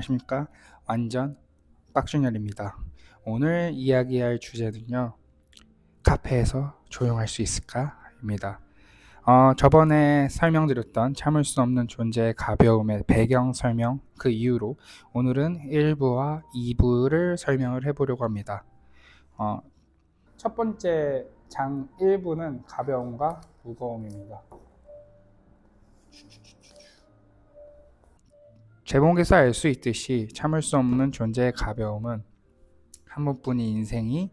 안녕하십니까. 완전 빡준열입니다. 오늘 이야기할 주제는요, 카페에서 조용할 수 있을까? 입니다. 저번에 설명드렸던 참을 수 없는 존재의 가벼움의 배경 설명, 그 이후로 오늘은 1부와 2부를 설명을 해보려고 합니다. 첫 번째 장 1부는 가벼움과 무거움입니다. 제목에서 알 수 있듯이 참을 수 없는 존재의 가벼움은 한 번뿐인 인생이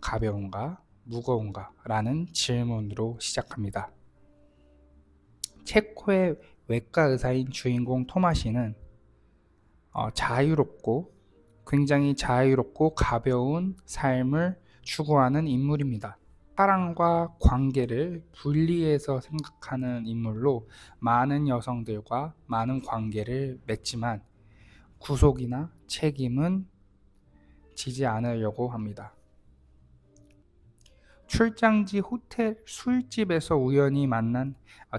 가벼운가 무거운가 라는 질문으로 시작합니다. 체코의 외과 의사인 주인공 토마시는 굉장히 자유롭고 가벼운 삶을 추구하는 인물입니다. 사랑과 관계를 분리해서 생각하는 인물로 많은 여성들과 많은 관계를 맺지만 구속이나 책임은 지지 않으려고 합니다. 출장지 호텔 술집에서 우연히 만난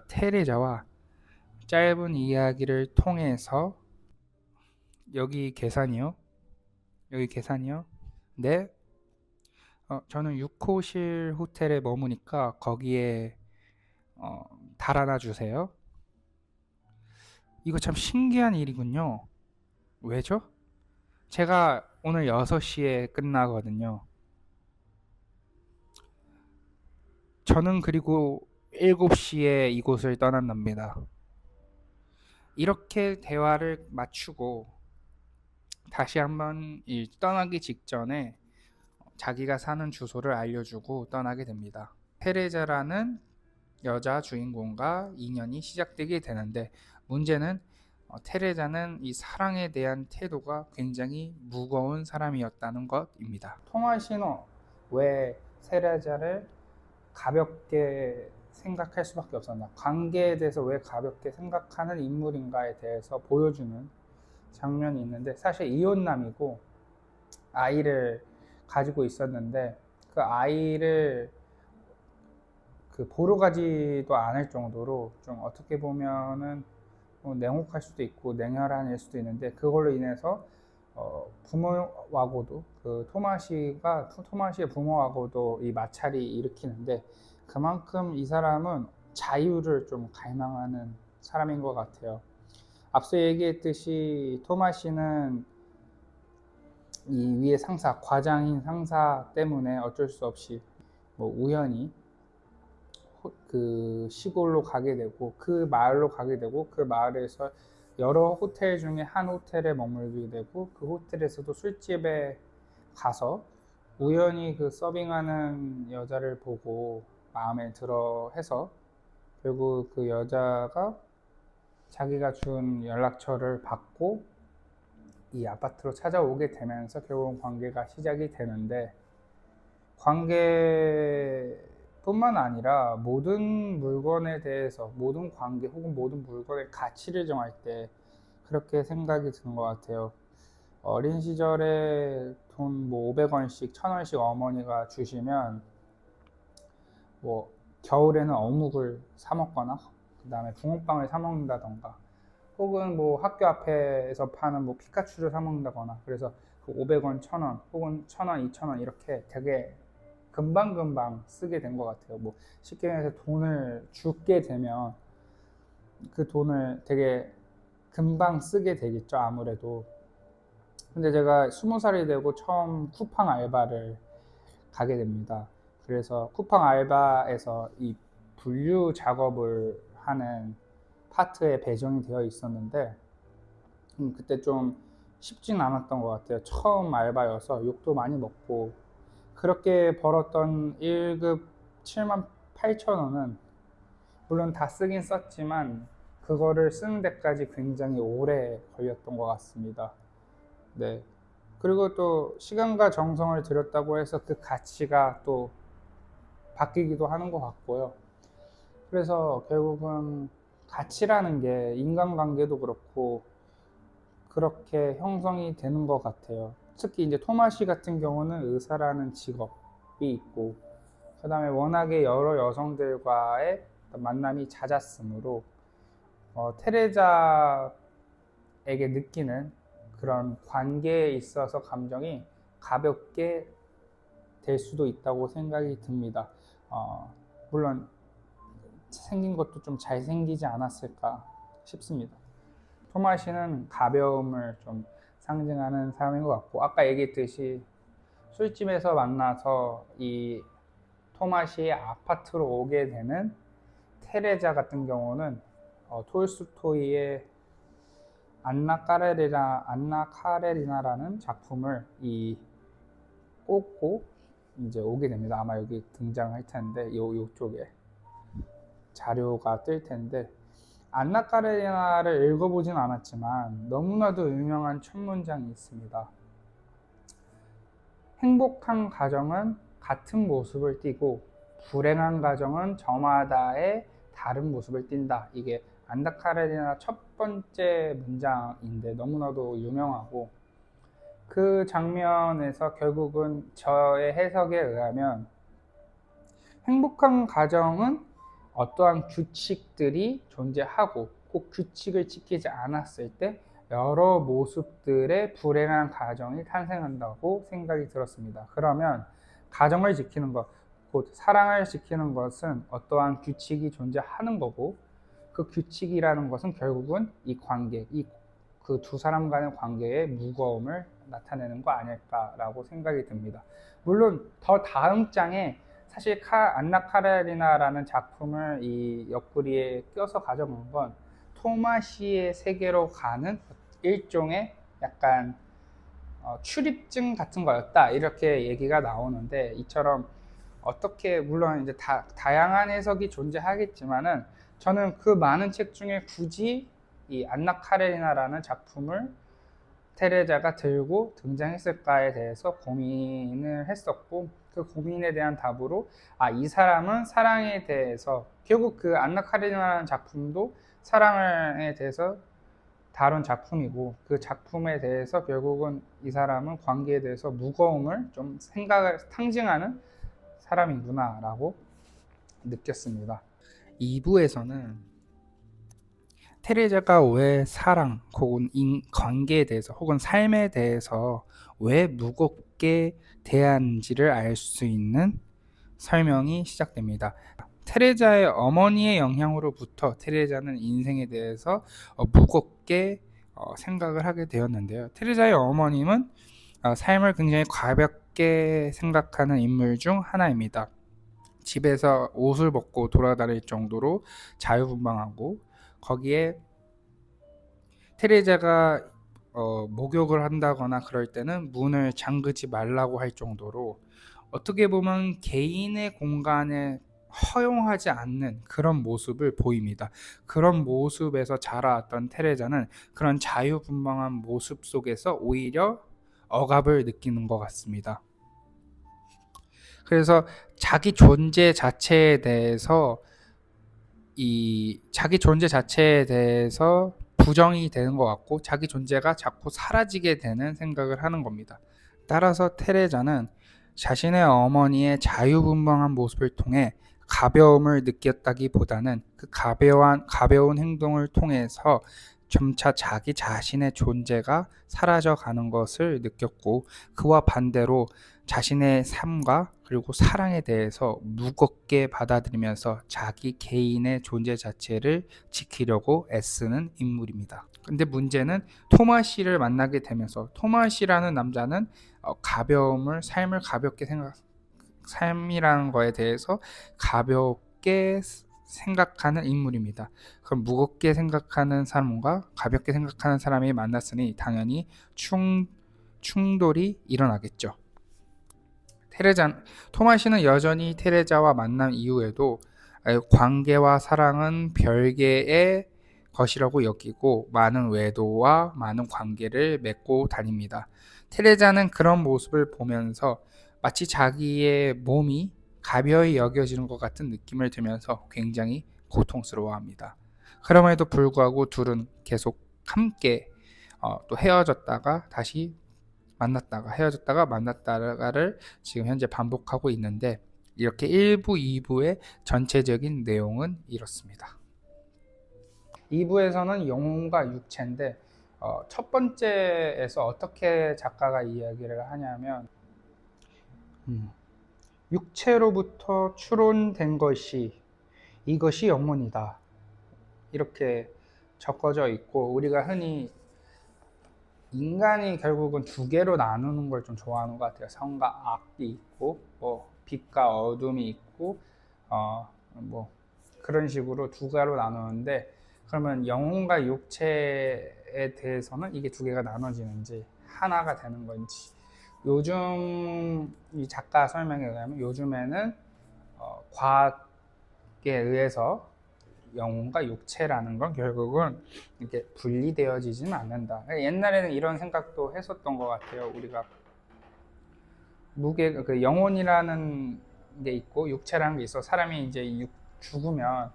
테레자와 짧은 이야기를 통해서 여기 계산이요? 여기 계산이요? 네. 저는 6호실 호텔에 머무니까 거기에 달아나 주세요. 이거 참 신기한 일이군요. 왜죠? 제가 오늘 6시에 끝나거든요. 저는 그리고 7시에 이곳을 떠난답니다. 이렇게 대화를 마치고 다시 한번 떠나기 직전에 자기가 사는 주소를 알려주고 떠나게 됩니다. 테레자라는 여자 주인공과 인연이 시작되게 되는데, 문제는 테레자는 이 사랑에 대한 태도가 굉장히 무거운 사람이었다는 것입니다. 토마시노 왜 테레자를 가볍게 생각할 수밖에 없었나, 관계에 대해서 왜 가볍게 생각하는 인물인가에 대해서 보여주는 장면이 있는데, 사실 이혼남이고 아이를 가지고 있었는데 그 아이를 보러 가지도 않을 정도로 좀 어떻게 보면은 냉혹할 수도 있고 냉혈한 일 수도 있는데, 그걸로 인해서 부모하고도 토마시의 부모하고도 이 마찰이 일으키는데, 그만큼 이 사람은 자유를 좀 갈망하는 사람인 것 같아요. 앞서 얘기했듯이 토마시는 이 위에 과장인 상사 때문에 어쩔 수 없이 우연히 그 시골로 가게 되고 그 마을로 가게 되고, 그 마을에서 여러 호텔 중에 한 호텔에 머물게 되고, 그 호텔에서도 술집에 가서 우연히 그 서빙하는 여자를 보고 마음에 들어 해서 결국 그 여자가 자기가 준 연락처를 받고 이 아파트로 찾아오게 되면서 결국 관계가 시작이 되는데, 관계뿐만 아니라 모든 물건에 대해서, 모든 관계 혹은 모든 물건의 가치를 정할 때 그렇게 생각이 드는 것 같아요. 어린 시절에 돈 500원씩 1000원씩 어머니가 주시면 겨울에는 어묵을 사 먹거나 그 다음에 붕어빵을 사 먹는다던가, 혹은 학교 앞에서 파는 피카츄를 사 먹는다거나, 그래서 그 500원, 1000원 혹은 1000원, 2000원 이렇게 되게 금방금방 쓰게 된 것 같아요. 쉽게 말해서 돈을 주게 되면 그 돈을 되게 금방 쓰게 되겠죠, 아무래도. 근데 제가 20살이 되고 처음 쿠팡 알바를 가게 됩니다. 그래서 쿠팡 알바에서 이 분류 작업을 하는 파트에 배정이 되어 있었는데, 그때 좀 쉽진 않았던 것 같아요. 처음 알바여서 욕도 많이 먹고, 그렇게 벌었던 1급 7만 8천 원은 물론 다 쓰긴 썼지만 그거를 쓰는 데까지 굉장히 오래 걸렸던 것 같습니다. 네. 그리고 또 시간과 정성을 들였다고 해서 그 가치가 또 바뀌기도 하는 것 같고요. 그래서 결국은 가치라는 게 인간관계도 그렇고 그렇게 형성이 되는 것 같아요. 특히 이제 토마시 같은 경우는 의사라는 직업이 있고, 그 다음에 워낙에 여러 여성들과의 만남이 잦았으므로 테레자에게 느끼는 그런 관계에 있어서 감정이 가볍게 될 수도 있다고 생각이 듭니다. 물론 생긴 것도 좀 잘생기지 않았을까 싶습니다. 토마시는 가벼움을 좀 상징하는 사람인 것 같고, 아까 얘기했듯이 술집에서 만나서 이 토마시의 아파트로 오게 되는 테레자 같은 경우는 톨스토이의 안나 카레리나라는 작품을 꽂고 이제 오게 됩니다. 아마 여기 등장할 텐데 요쪽에 자료가 뜰 텐데, 안나 카레리나를 읽어보진 않았지만 너무나도 유명한 첫 문장이 있습니다. 행복한 가정은 같은 모습을 띠고 불행한 가정은 저마다의 다른 모습을 띈다. 이게 안나 카레리나 첫 번째 문장인데 너무나도 유명하고, 그 장면에서 결국은 저의 해석에 의하면 행복한 가정은 어떠한 규칙들이 존재하고 꼭 규칙을 지키지 않았을 때 여러 모습들의 불행한 가정이 탄생한다고 생각이 들었습니다. 그러면 가정을 지키는 것, 곧 사랑을 지키는 것은 어떠한 규칙이 존재하는 거고, 그 규칙이라는 것은 결국은 이 관계, 그 두 사람 간의 관계의 무거움을 나타내는 거 아닐까라고 생각이 듭니다. 물론 더 다음 장에 사실 안나 카레리나라는 작품을 이 옆구리에 껴서 가져온 건 토마시의 세계로 가는 일종의 약간 출입증 같은 거였다, 이렇게 얘기가 나오는데, 이처럼 어떻게 물론 이제 다양한 해석이 존재하겠지만은 저는 그 많은 책 중에 굳이 이 안나 카레리나라는 작품을 테레자가 들고 등장했을까에 대해서 고민을 했었고, 그 고민에 대한 답으로 이 사람은 사랑에 대해서, 결국 그 안나 카레니나라는 작품도 사랑에 대해서 다룬 작품이고, 그 작품에 대해서 결국은 이 사람은 관계에 대해서 무거움을 좀 생각을 상징하는 사람이구나 라고 느꼈습니다. 2부에서는 테레자가 왜 사랑 혹은 관계에 대해서 혹은 삶에 대해서 왜 무겁게 대하는지를 알 수 있는 설명이 시작됩니다. 테레자의 어머니의 영향으로부터 테레자는 인생에 대해서 무겁게 생각을 하게 되었는데요. 테레자의 어머님은 삶을 굉장히 가볍게 생각하는 인물 중 하나입니다. 집에서 옷을 벗고 돌아다닐 정도로 자유분방하고, 거기에 테레자가 목욕을 한다거나 그럴 때는 문을 잠그지 말라고 할 정도로 어떻게 보면 개인의 공간을 허용하지 않는 그런 모습을 보입니다. 그런 모습에서 자라왔던 테레자는 그런 자유분방한 모습 속에서 오히려 억압을 느끼는 것 같습니다. 그래서 자기 존재 자체에 대해서 부정이 되는 것 같고, 자기 존재가 자꾸 사라지게 되는 생각을 하는 겁니다. 따라서 테레자는 자신의 어머니의 자유분방한 모습을 통해 가벼움을 느꼈다기보다는 그 가벼운 행동을 통해서 점차 자기 자신의 존재가 사라져가는 것을 느꼈고, 그와 반대로 자신의 삶과 그리고 사랑에 대해서 무겁게 받아들이면서 자기 개인의 존재 자체를 지키려고 애쓰는 인물입니다. 근데 문제는 토마시를 만나게 되면서, 토마시라는 남자는 삶을 가볍게 삶이라는 거에 대해서 가볍게 생각하는 인물입니다. 그럼 무겁게 생각하는 사람과 가볍게 생각하는 사람이 만났으니 당연히 충돌이 일어나겠죠. 토마시는 여전히 테레자와 만남 이후에도 관계와 사랑은 별개의 것이라고 여기고 많은 외도와 많은 관계를 맺고 다닙니다. 테레자는 그런 모습을 보면서 마치 자기의 몸이 가벼이 여겨지는 것 같은 느낌을 들면서 굉장히 고통스러워합니다. 그럼에도 불구하고 둘은 계속 함께 또 헤어졌다가 다시 만났다가 헤어졌다가 만났다가를 지금 현재 반복하고 있는데, 이렇게 1부, 2부의 전체적인 내용은 이렇습니다. 2부에서는 영혼과 육체인데, 첫 번째에서 어떻게 작가가 이야기를 하냐면, 육체로부터 추론된 것이 이것이 영혼이다. 이렇게 적어져 있고, 우리가 흔히 인간이 결국은 두 개로 나누는 걸 좀 좋아하는 것 같아요. 선과 악이 있고, 뭐 빛과 어둠이 있고, 뭐 그런 식으로 두 개로 나누는데, 그러면 영혼과 육체에 대해서는 이게 두 개가 나눠지는지 하나가 되는 건지. 요즘 이 작가 설명에 의하면 요즘에는 과학에 의해서 영혼과 육체라는 건 결국은 이렇게 분리되어지지는 않는다. 옛날에는 이런 생각도 했었던 것 같아요. 우리가 그 영혼이라는 게 있고 육체라는 게 있어. 사람이 이제 죽으면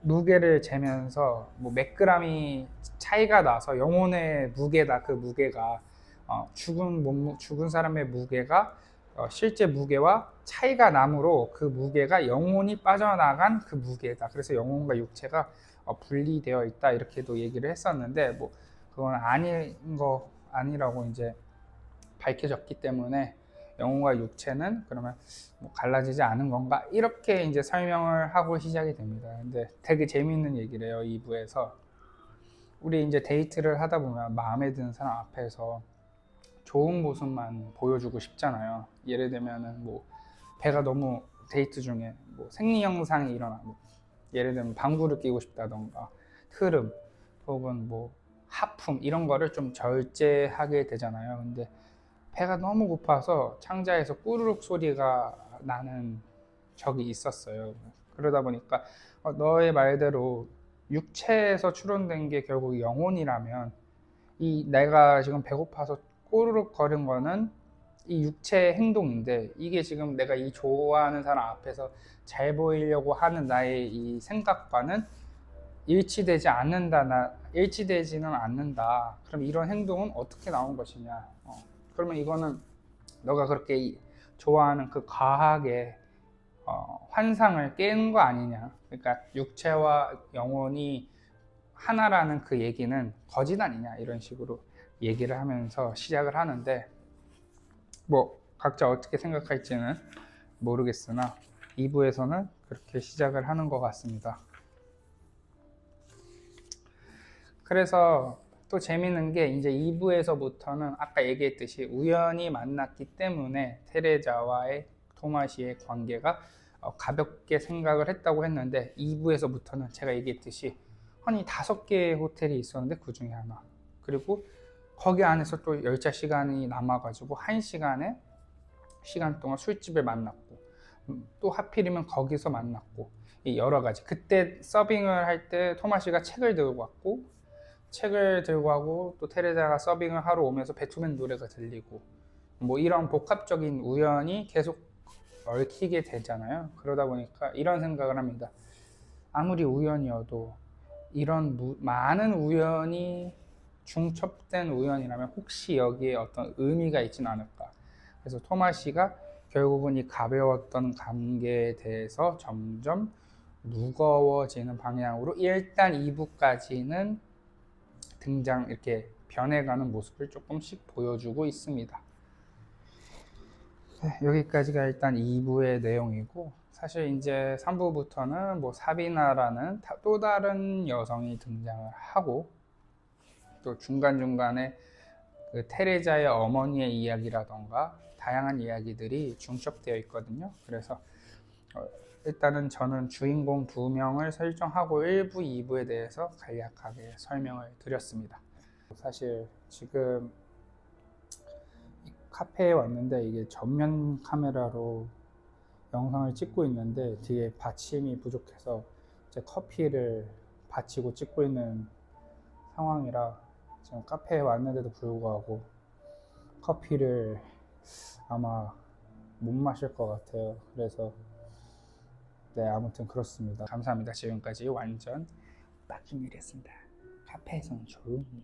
무게를 재면서 뭐 몇 그램이 차이가 나서 영혼의 무게다. 그 무게가 죽은 사람의 무게가 실제 무게와 차이가 나므로 그 무게가 영혼이 빠져나간 그 무게다. 그래서 영혼과 육체가 분리되어 있다. 이렇게도 얘기를 했었는데, 뭐 그건 아니라고 이제 밝혀졌기 때문에 영혼과 육체는 그러면 뭐 갈라지지 않은 건가? 이렇게 이제 설명을 하고 시작이 됩니다. 근데 되게 재미있는 얘기래요, 2부에서. 우리 이제 데이트를 하다 보면 마음에 드는 사람 앞에서 좋은 모습만 보여주고 싶잖아요. 예를 들면은 뭐 배가 너무 데이트 중에 뭐 생리 현상이 일어나, 뭐 예를 들면 방구를 끼고 싶다던가 트름 혹은 뭐 하품 이런 거를 좀 절제하게 되잖아요. 근데 배가 너무 고파서 창자에서 꾸르륵 소리가 나는 적이 있었어요. 그러다 보니까 너의 말대로 육체에서 추론된 게 결국 영혼이라면, 이 내가 지금 배고파서 꼬르륵 거린 거는 이 육체의 행동인데, 이게 지금 내가 이 좋아하는 사람 앞에서 잘 보이려고 하는 나의 이 생각과는 일치되지는 않는다. 그럼 이런 행동은 어떻게 나온 것이냐? 그러면 이거는 너가 그렇게 좋아하는 그 과학의 환상을 깨는 거 아니냐? 그러니까 육체와 영혼이 하나라는 그 얘기는 거짓 아니냐? 이런 식으로 얘기를 하면서 시작을 하는데, 뭐 각자 어떻게 생각할지는 모르겠으나 2부에서는 그렇게 시작을 하는 것 같습니다. 그래서 또 재밌는 게 이제 2부에서부터는 아까 얘기했듯이 우연히 만났기 때문에 테레자와의 토마시의 관계가 가볍게 생각을 했다고 했는데, 2부에서부터는 제가 얘기했듯이 아니 5개의 호텔이 있었는데 그 중에 하나, 그리고 거기 안에서 또 열차 시간이 남아가지고 1시간 동안 술집을 만났고, 또 하필이면 거기서 만났고, 여러 가지. 그때 서빙을 할 때 토마시가 책을 들고 하고 또 테레자가 서빙을 하러 오면서 베토벤 노래가 들리고, 뭐 이런 복합적인 우연이 계속 얽히게 되잖아요. 그러다 보니까 이런 생각을 합니다. 아무리 우연이어도 이런 많은 우연이 중첩된 우연이라면 혹시 여기에 어떤 의미가 있지는 않을까. 그래서 토마시가 결국은 이 가벼웠던 관계에 대해서 점점 무거워지는 방향으로 일단 2부까지는 이렇게 변해가는 모습을 조금씩 보여주고 있습니다. 네, 여기까지가 일단 2부의 내용이고, 사실 이제 3부부터는 뭐 사비나라는 또 다른 여성이 등장을 하고, 또 중간중간에 그 테레자의 어머니의 이야기라던가 다양한 이야기들이 중첩되어 있거든요. 그래서 일단은 저는 주인공 2명을 설정하고 1부, 2부에 대해서 간략하게 설명을 드렸습니다. 사실 지금 카페에 왔는데 이게 전면 카메라로 영상을 찍고 있는데 뒤에 받침이 부족해서 제 커피를 받치고 찍고 있는 상황이라 지금 카페에 왔는데도 불구하고 커피를 아마 못 마실 것 같아요. 그래서 네, 아무튼 그렇습니다. 감사합니다. 지금까지 완전 빡김일이었습니다. 카페에서는 조용히